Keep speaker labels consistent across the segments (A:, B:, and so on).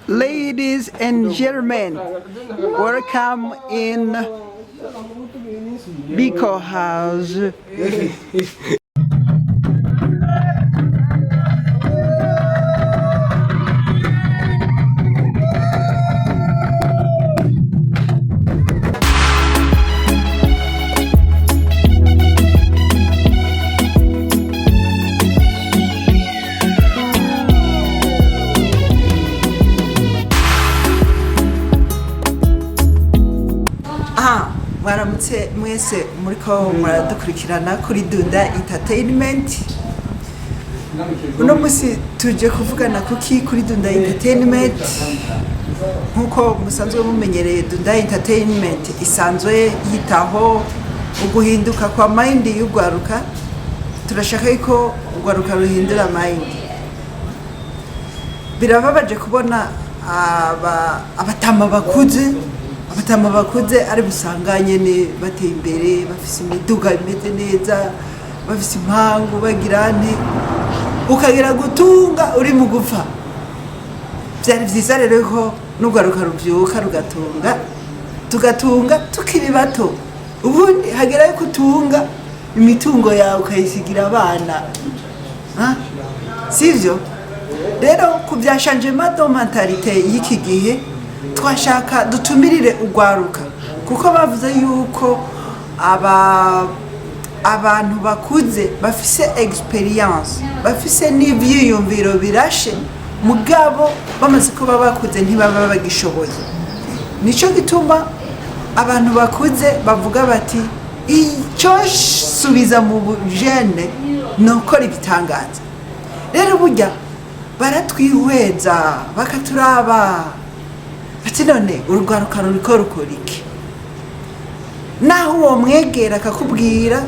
A: Ladies and gentlemen, welcome in Biko House. Mwaramutse mwese muriko muradukurikirana kuri Dunda Entertainment. Uno musi tuje kuvugana kuki kuri Dunda Entertainment. Nkuko musanzwe mumenyereye, Dunda Entertainment isanzwe yitaho uguhinduka kwa mind y'ugwaruka. Turashaka ko ugwaruka ruhindura mind. Birababaje kubona abatama bakuze ari busanganye ne bateye imbere, bafise imiduga imeze neza, bafise impangu bagirane, ukagira gutunga uri mu gupfa. Byari vyiza rero ko n'ugwaruka ruvyuka tugatunga tukiri bato, ubundi hagerayo kutunga imitungo yawe ukayisigira abana. Sivyo? Rero kubyashanje mentalite y'iki gihe, twashaka dutumirire ugwaruka kuko bavuze yuko abantu bakuze bafise experience, bafise n'ivyiyumviro birashe, mugabo bamaze kuba bakuze ntibaba bagishoboye. Nico gituma abantu bakuze bavuga bati icyo subiza mu bujene nokora ibitangaza. Rero burya baratwihweza bakaturaba ati none urugwaruka ruriko rukora iki? Naho uwo mwegera akakubwira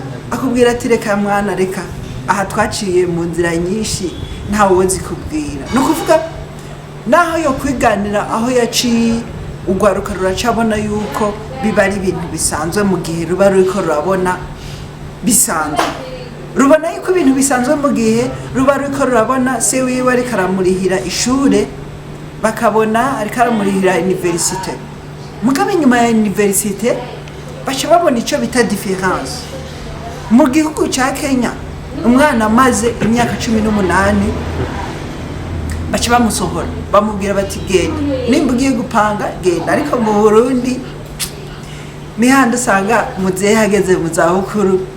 A: ati reka mwana, reka aha twaciye mu nzira nyinshi ntawe wozi kubwira. No kuvuga naho yo kwiganira aho yaciye, ugwaruka ruracabona yuko biba ari ibintu bisanzwe mu gihe ruba ruriko rurabona bisanzwe. Rubona yuko ibintu bisanzwe mu gihe ruba ruriko rurabona se wiwe ari karamurihira ishure, bakabona ariko aramurihira universite. Mugabe nyuma ya universite bacha babona ico bita difference. Mu gihugu ca Kenya umwana amaze imyaka 18 bacha bamusohora, bamubwira bati genda, nimba ugiye gupanga genda. Ariko mu Burundi mihanda usanga muzehe hageze mu zabukuru,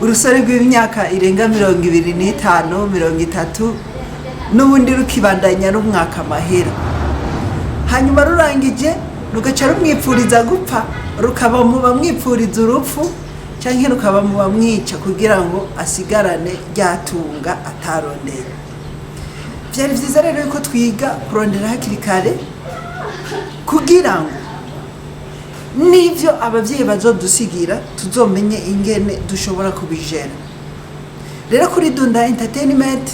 A: urusore rw'imyaka irenga 25 30 n'ubundi rukibandanya n'umwaka mahera. Hanyuma rurangije rugaca rumwipfuriza gupfa, rukaba mu bamwipfuriza urupfu canke rukaba mu bamwica kugira ngo asigarane ryatunga atarondera. Byari vyiza rero yuko twiga kurondera hakiri kare kugira ngo nivyo abavyeyi bazodusigira tuzomenye ingene dushobora kubijera. Rero kuri Dunda Entertainment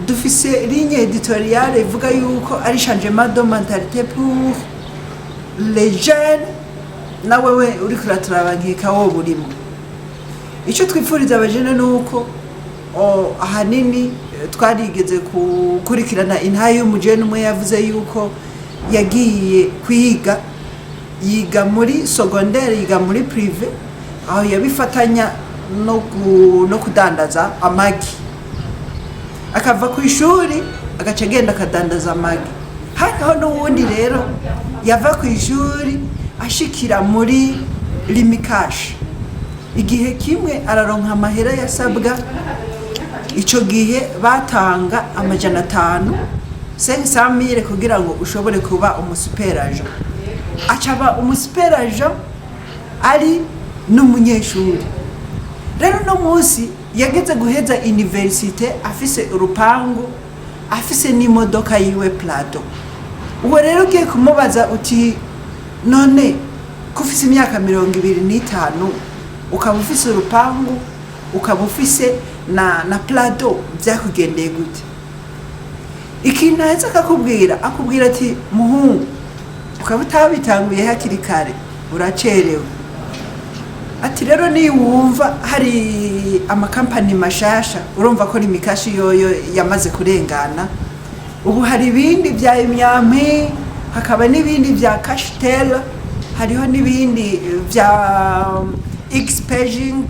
A: dufise ligne éditoriale ivuga yuko ari changement de mentalité pour les jeunes. Na wewe uri kuraturaba nkeka wo burimo. Ico twifuriza abajene nuko ahanini twarigeze kukurikirana intaye y'umujeune umwe yavuze yuko yagiye kwiga, yiga muri secondaire, yiga muri privé, aho yabifatanya no kudandaza amagi. Akava ku ishuri agaca agenda akadandaza amagi. Hariho n'uwundi rero yava ku ishuri ashikira muri limikash. Igihe kimwe araronka amahera yasabwa, ico gihe batanga amajana 500 kugira ngo ushobore kuba umusuperaje. Acaba umusuperaje ari n'umunyeshuri. Rero no musi yageze guheza universite afise urupangu, afise n'imodoka yiwe Plato. Uwo rero ugiye kumubaza uti none kufise imyaka 25 ukaba ufise urupangu, ukaba ufise na Plato, byakugendeye gute? Ikintu aheza akubwira ati muhungu, ukaba utabitanguye hakiri kare uracerewe. Ati rero ni wumva hari amakampani mashasha, urumva ko limikashi yoyo yamaze kurengana, ubu hari ibindi bya imyampi, hakaba n'ibindi bya Castel, hariho n'ibindi bya Xpaging.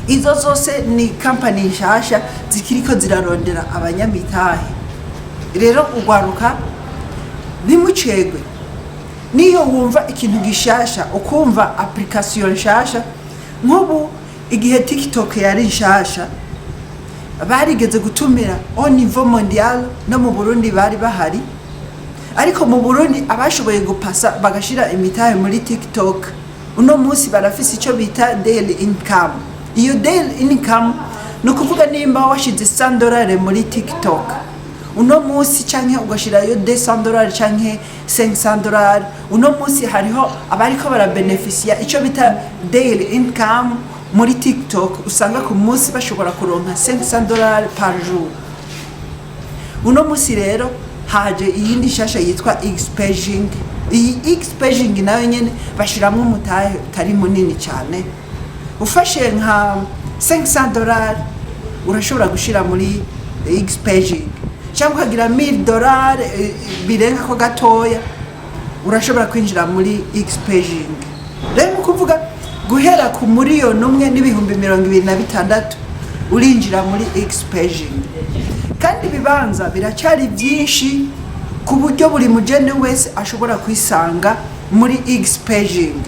A: Izo zose ni company nshasha zikiriko zirarondera abanyamitahe. Rero ugwaruka ntimucegwe, niyo wumva ikintu gishasha ukumva application nshasha, nk'ubu igihe TikTok yari nshasha barigeze gutumira au niveau mondial, no mu Burundi bari bahari, ariko mu Burundi abashoboye gupasa bagashira imitahe muri TikTok uno munsi barafise ico bita daily income. Iyo daily income no kuvuga nimba washize $100 muri TikTok uno munsi canke ugashira yo $200 canke $500, uno munsi hariho abariko barabeneficia ico bita daily income muri TikTok, usanga ku munsi bashobora kuronka $500 par jour. Uno munsi rero haje iyindi shasha yitwa Xpaging. Iyi Xpaging nayo nyene bashiramwe umutahe utari munini cyane, ufashe nka $500 urashobora gushira muri Xpaging, cyangwa ukagira $1000 birenga ko gatoya urashobora kwinjira muri Xpaging. Rero kuvuga guhera ku miliyoni umwe n'ibihumbi 26 urinjira muri Xpaging, kandi bibanza biracari byinshi ku buryo buri mujene wese ashobora kwisanga muri Xpaging.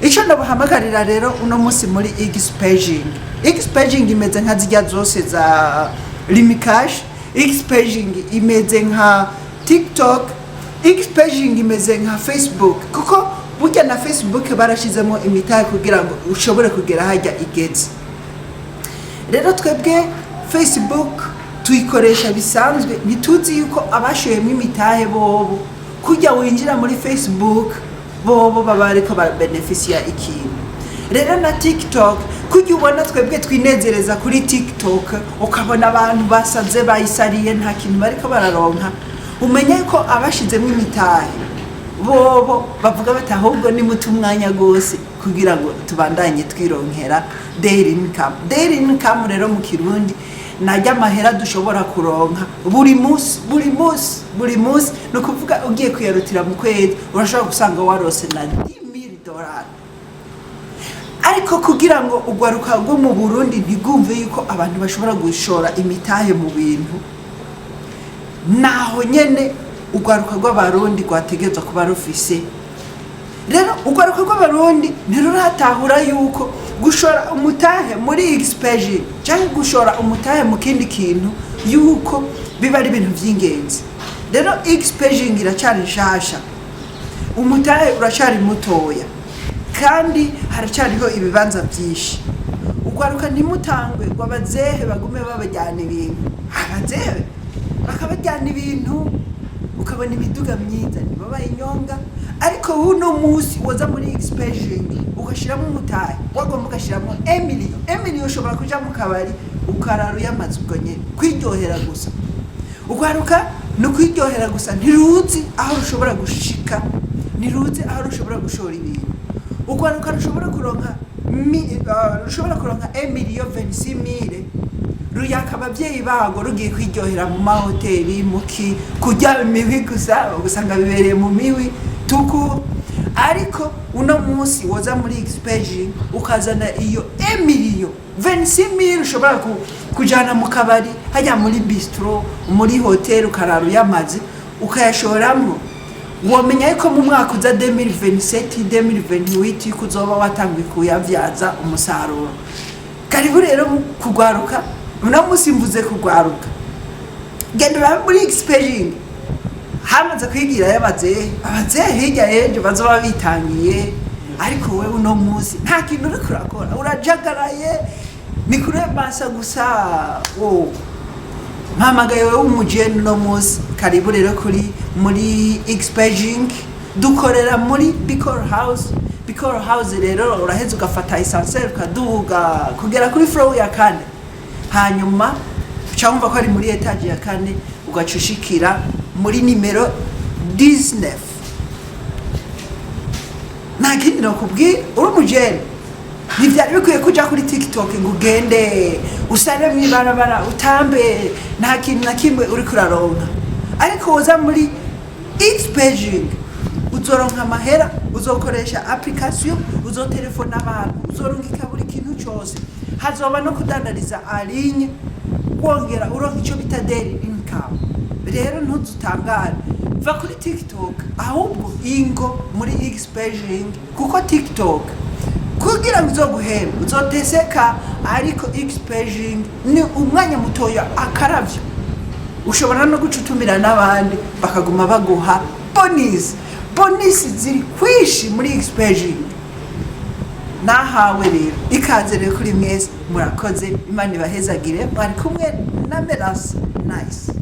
A: Ico ndabahamagarira rero uno munsi muri Xpaging. Xpaging imeze nka zijya zose za Limikash, Xpaging imeze nka TikTok, Xpaging imeze nka Facebook, kuko burya na Facebook barashizemo imitahe kugira ngo ushobore kugera hajya igeze. Rero twebwe Facebook tuyikoresha bisanzwe, ntituzi yuko abashoyemo imitahe bobo kujya winjira muri Facebook bobo baba ariko beneficia ikintu. Rero na TikTok kujya ubona twebwe twinezereza kuri TikTok ukabona abantu basaze bayisariye nta kintu bariko bararonka, umenye ko abashizemo imitahe bobo bavuga bati ahubwo ni mutu umwanya gose kugira ngo tubandanye twironkera daily income. Daily income rero mu Kirundi najya mahera dushobora kuronka buri munsi no kuvuga ugiye kuyarutira mu kwezi urashobora gusanga warose na $10,000. Ariko kugira ngo ugwaruka rwo mu Burundi ntigumve yuko abantu bashobora gushora imitahe mu bintu, naho nyene ugwaruka rw'abarundi rwategetswe kuba rufise. Rero ugwaruka rw'abarundi ntiruratahura yuko gushora umutahe muri Xpaging cyangwa gushora umutahe mu kindi kintu yuko biba ari ibintu by'ingenzi. Rero Xpaging iracari nshasha, umutahe uracari mutoya, kandi haracariho ibibanza byinshi. Ugwaruka ntimutangwe ngo abazehe bagume babajyana ibintu, abazehe bakabajyana ibintu ukabona imiduga myiza nibabaye inyonga, ariko uno munsi waza muri Xpaging ugashiramo umutahe wagomba ugashiramo $1,000,000 ushobora kuja mu kabari ukararu y'amazi ubwo nyene kwiryohera gusa. Ugwaruka no kwiryohera gusa, ntiruzi aho rushobora gushika, ntiruzi aho rushobora gushora ibintu. Ugwaruka rushobora kuronka $1,026,000 ruyaka abavyeyi bago rugiye kwiryohera mu mahoteli muki kujya imiwi gusa ugasanga bibereye mu miwi tuku. Ariko uno munsi woza muri Xpaging ukazana iyo $1,026,000 ushobora kujana mu kabari hajya muri bistro muri hotel ukararu y'amazi ukayashoramo, womenya yuko mu mwaka uza 2027-2028 kuzoba watangiye kuyavyaza umusaruro. Karibu rero kugwaruka, uno munsi mvuze kugwaruka, gendera muri Xpaging hamaze kwigira y'abazehe, abazehe hirya yejo bazoba bitangiye, ariko wewe uno munsi nta kintu uri kurakora, urajagaraye ni kuremasa gusa. Mpamagaye wewe umujeune uno munsi, karibu rero kuri muri Xpaging. Dukorera muri Bicol House. Bicol House rero uraheze ugafata essentiel ukaduga kugera kuri floor ya 4, hanyuma cyangwa ko ari muri etage ya 4 ugacushikira muri nimero 19. Nakindi nakubwira uri umujene ntivyari bikwiye kuja kuri TikTok ngo ugende usare mwibarabara utambe nta kintu na kimwe uri kuraronka ariko uza muri Xpaging uzoronka amahera uzokoresha application uzotelefona abantu uzorungika buri kintu cyose hazoba no kudandariza alinye wongera uronka icyo bita daily income rero ntuzutangare va kuri TikTok ahubwo ingo muri Xpaging kuko TikTok kugira ngo uzoguhemba uzoteseka ariko Xpaging ni umwanya mutoya akaravyo ushobora no gucutumira n'abandi bakaguma baguha bonus ziri kwishi muri Xpaging nahawe rero ikaze rero kuri mwese murakoze Imana ibahezagire bari kumwe na Merasa nice